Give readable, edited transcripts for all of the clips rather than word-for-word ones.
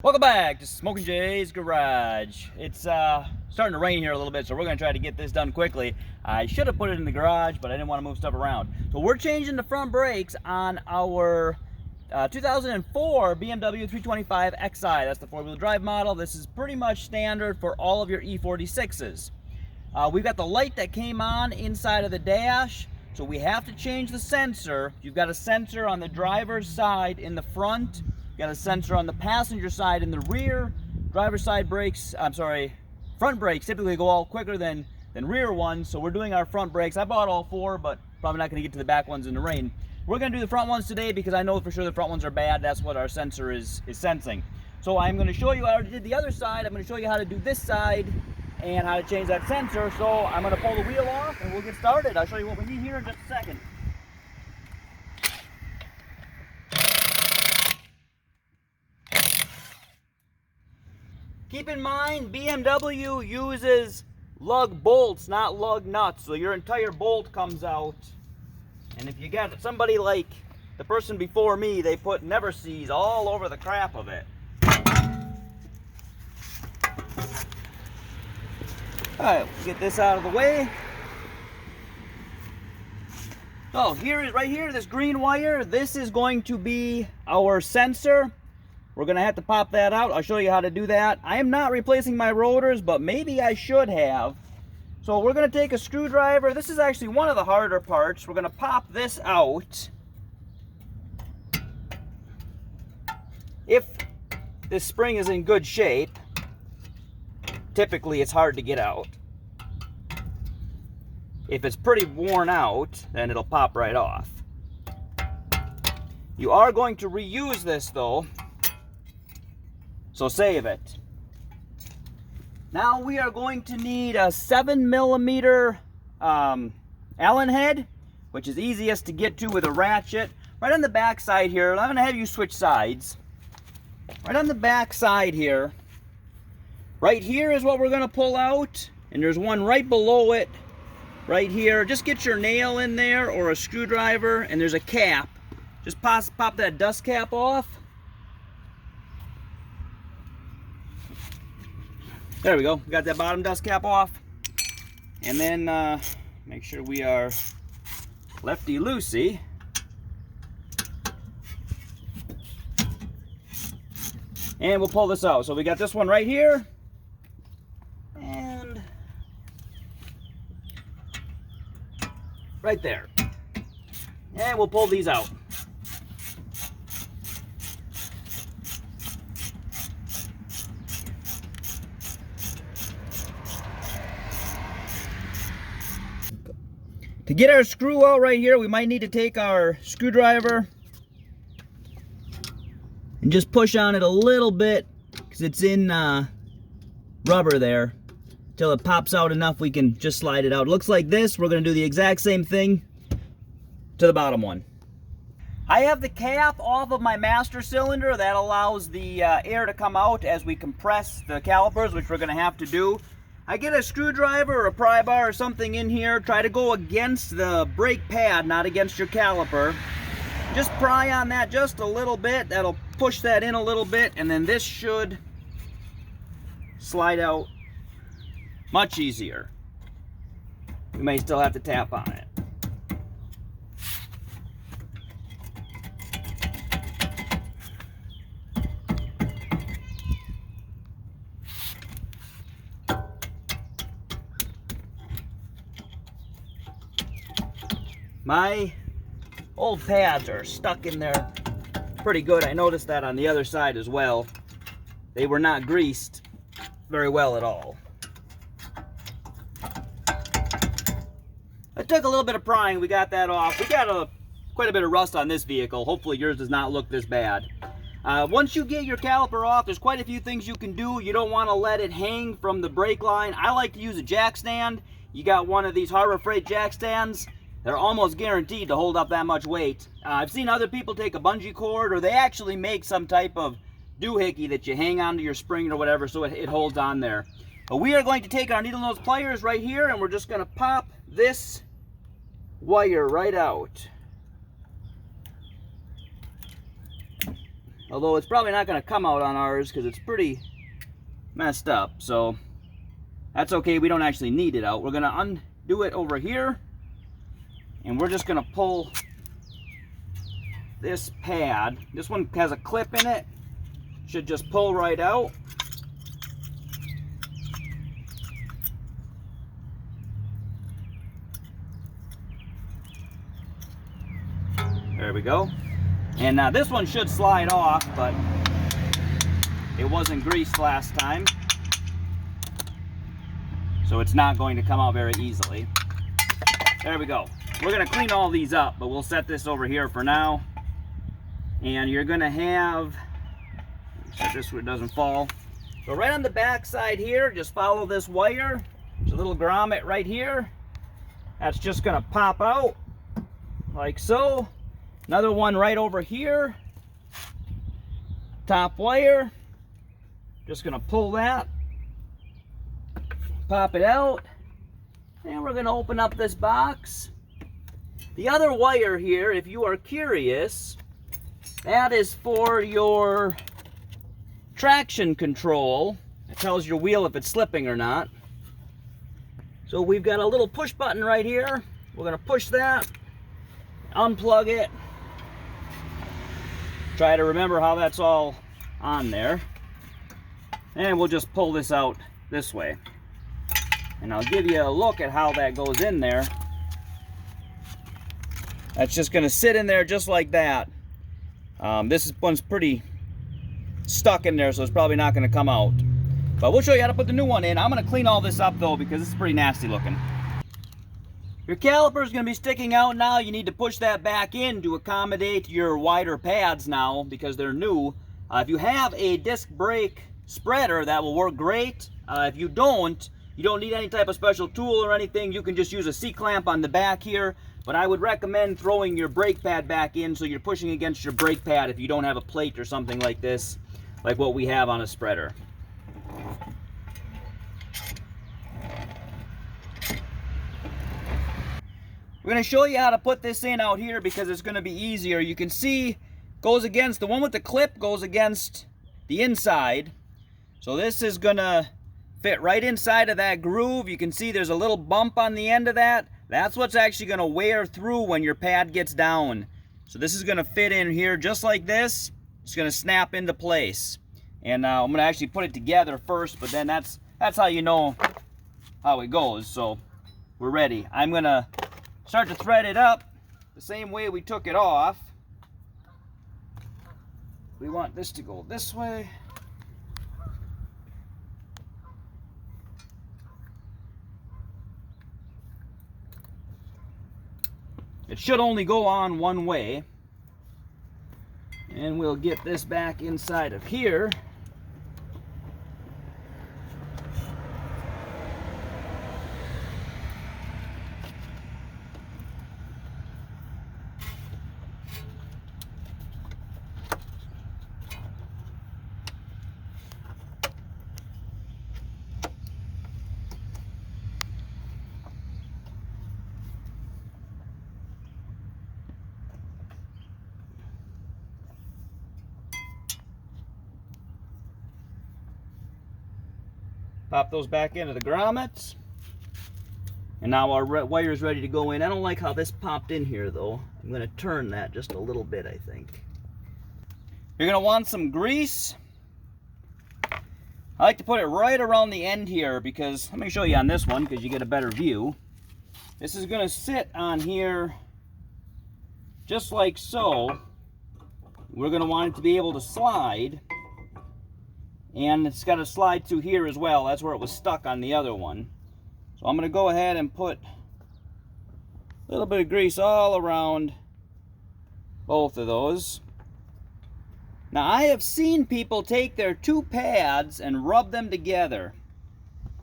Welcome back to Smok'n Jay's Garage. It's starting to rain here a little bit, so we're going to try to get this done quickly. I should have put it in the garage, but I didn't want to move stuff around. So we're changing the front brakes on our 2004 BMW 325 Xi. That's the four-wheel drive model. This is pretty much standard for all of your E46s. We've got the light that came on inside of the dash, so we have to change the sensor. You've got a sensor on the driver's side in the front. Got a sensor on the passenger side in the rear. Driver's side brakes, front brakes typically go all quicker than rear ones, so we're doing our front brakes. I bought all four, but probably not going to get to the back ones in the rain. We're going to do the front ones today because I know for sure the front ones are bad. That's what our sensor is sensing. So I'm going to show you, I already did the other side. I'm going to show you how to do this side and how to change that sensor. So I'm going to pull the wheel off and we'll get started. I'll show you what we need here in just a second. Keep in mind, BMW uses lug bolts, not lug nuts, so your entire bolt comes out. And if you got somebody like the person before me, they put never sees all over the crap of it. Alright, get this out of the way. So right here, this green wire, this is going to be our sensor. We're going to have to pop that out. I'll show you how to do that. I am not replacing my rotors, but maybe I should have. So we're going to take a screwdriver. This is actually one of the harder parts. We're going to pop this out. If this spring is in good shape, typically it's hard to get out. If it's pretty worn out, then it'll pop right off. You are going to reuse this though, so save it. Now we are going to need a 7mm Allen head, which is easiest to get to with a ratchet. Right on the back side here, I'm going to have you switch sides. Right on the back side here, right here is what we're going to pull out, and there's one right below it, right here. Just get your nail in there or a screwdriver, and there's a cap. Just pop that dust cap off. There we go, got that bottom dust cap off. And then make sure we are lefty-loosey. And we'll pull this out. So we got this one right here. And right there. And we'll pull these out. To get our screw out right here, we might need to take our screwdriver and just push on it a little bit because it's in rubber there. Till it pops out enough, we can just slide it out. It looks like this. We're going to do the exact same thing to the bottom one. I have the cap off of my master cylinder. That allows the air to come out as we compress the calipers, which we're going to have to do. I get a screwdriver or a pry bar or something in here. Try to go against the brake pad, not against your caliper. Just pry on that just a little bit. That'll push that in a little bit, and then this should slide out much easier. You may still have to tap on it. My old pads are stuck in there pretty good. I noticed that on the other side as well. They were not greased very well at all. It took a little bit of prying. We got that off. We got quite a bit of rust on this vehicle. Hopefully yours does not look this bad. Once you get your caliper off, there's quite a few things you can do. You don't want to let it hang from the brake line. I like to use a jack stand. You got one of these Harbor Freight jack stands. They're almost guaranteed to hold up that much weight. I've seen other people take a bungee cord, or they actually make some type of doohickey that you hang onto your spring or whatever so it holds on there. But we are going to take our needle nose pliers right here, and we're just going to pop this wire right out. Although it's probably not going to come out on ours because it's pretty messed up. So that's okay. We don't actually need it out. We're going to undo it over here. And we're just going to pull this pad. This one has a clip in it. Should just pull right out. There we go. And now this one should slide off, but it wasn't greased last time, so it's not going to come out very easily. There we go. We're going to clean all these up, but we'll set this over here for now. And you're going to have, set this where it doesn't fall. So right on the back side here, just follow this wire. There's a little grommet right here. That's just going to pop out like so. Another one right over here. Top wire. Just going to pull that. Pop it out. And we're going to open up this box. The other wire here, if you are curious, that is for your traction control. It tells your wheel if it's slipping or not. So we've got a little push button right here. We're going to push that, unplug it. Try to remember how that's all on there. And we'll just pull this out this way. And I'll give you a look at how that goes in there. That's just going to sit in there just like that. This one's pretty stuck in there, so it's probably not going to come out. But we'll show you how to put the new one in. I'm going to clean all this up though, because it's pretty nasty looking. Your caliper is going to be sticking out now. You need to push that back in to accommodate your wider pads now, because they're new. If you have a disc brake spreader, that will work great. If you don't need any type of special tool or anything. You can just use a C-clamp on the back here. But I would recommend throwing your brake pad back in so you're pushing against your brake pad if you don't have a plate or something like this, like what we have on a spreader. We're going to show you how to put this in out here because it's going to be easier. You can see goes against, the one with the clip goes against the inside. So this is going to fit right inside of that groove. You can see there's a little bump on the end of that. That's what's actually going to wear through when your pad gets down. So this is going to fit in here just like this. It's going to snap into place. And I'm going to actually put it together first, but then that's how you know how it goes. So we're ready. I'm going to start to thread it up the same way we took it off. We want this to go this way. It should only go on one way. And we'll get this back inside of here. Pop those back into the grommets. And now our wire is ready to go in. I don't like how this popped in here though. I'm going to turn that just a little bit, I think. You're going to want some grease. I like to put it right around the end here because, let me show you on this one because you get a better view. This is going to sit on here just like so. We're going to want it to be able to slide. And it's got to slide through here as well. That's where it was stuck on the other one. So I'm going to go ahead and put a little bit of grease all around both of those. Now I have seen people take their two pads and rub them together.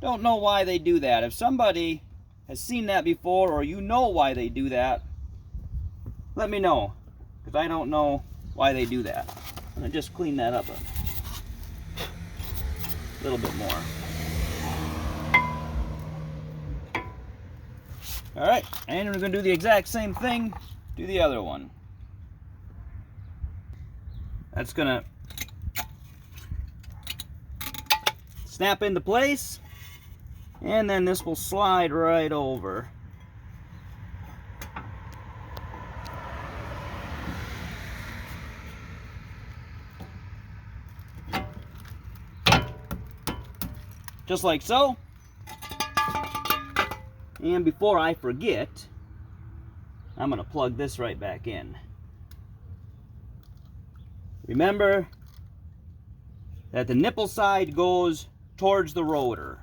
Don't know why they do that. If somebody has seen that before or you know why they do that, let me know. Because I don't know why they do that. I'm going to just clean that up a little bit more. All right, and we're going to do the exact same thing to the other one. That's going to snap into place, and then this will slide right over. Just like so. And before I forget, I'm going to plug this right back in. Remember that the nipple side goes towards the rotor.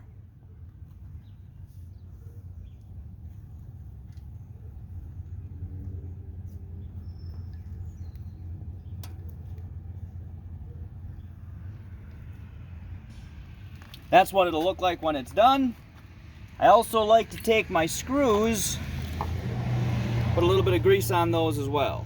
That's what it'll look like when it's done. I also like to take my screws, put a little bit of grease on those as well.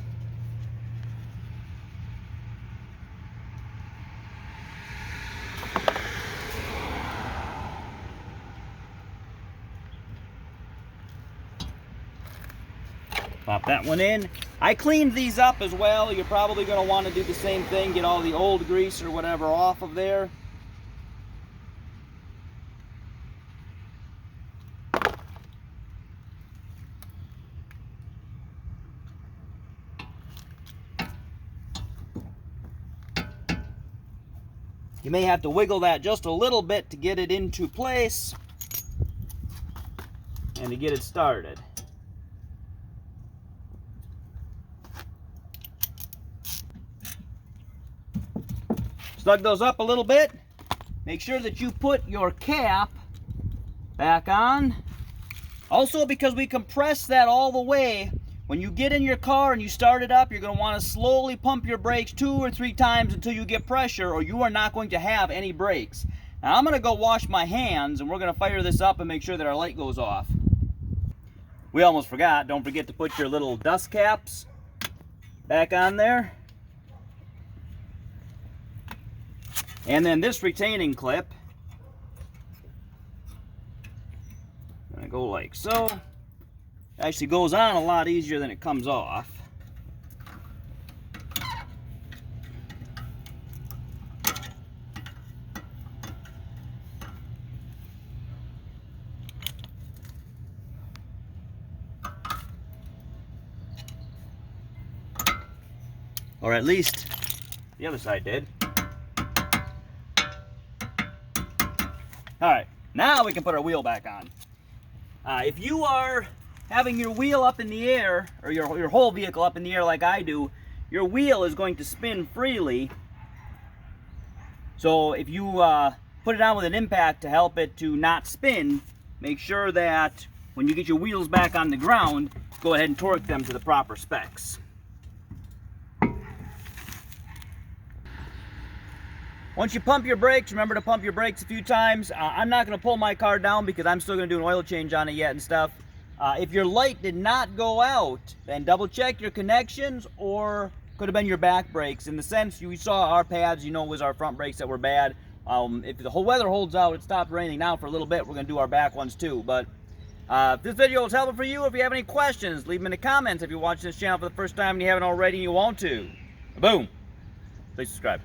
Pop that one in. I cleaned these up as well. You're probably going to want to do the same thing. Get all the old grease or whatever off of there. You may have to wiggle that just a little bit to get it into place and to get it started. Snug those up a little bit. Make sure that you put your cap back on. Also, because we compress that all the way, when you get in your car and you start it up, you're going to want to slowly pump your brakes 2 or 3 times until you get pressure, or you are not going to have any brakes. Now I'm going to go wash my hands, and we're going to fire this up and make sure that our light goes off. We almost forgot. Don't forget to put your little dust caps back on there. And then this retaining clip, I'm going to go like so. Actually goes on a lot easier than it comes off. Or at least the other side did. Alright, now we can put our wheel back on. If you are having your wheel up in the air, or your whole vehicle up in the air like I do, your wheel is going to spin freely. So if you put it on with an impact to help it to not spin, make sure that when you get your wheels back on the ground, go ahead and torque them to the proper specs. Once you pump your brakes, remember to pump your brakes a few times. I'm not going to pull my car down because I'm still going to do an oil change on it yet and stuff. If your light did not go out, then double check your connections, or could have been your back brakes. In the sense you saw our pads, you know it was our front brakes that were bad. If the whole weather holds out, it stopped raining now for a little bit, we're going to do our back ones too. But if this video was helpful for you, if you have any questions, leave them in the comments. If you're watching this channel for the first time and you haven't already and you want to, boom, please subscribe.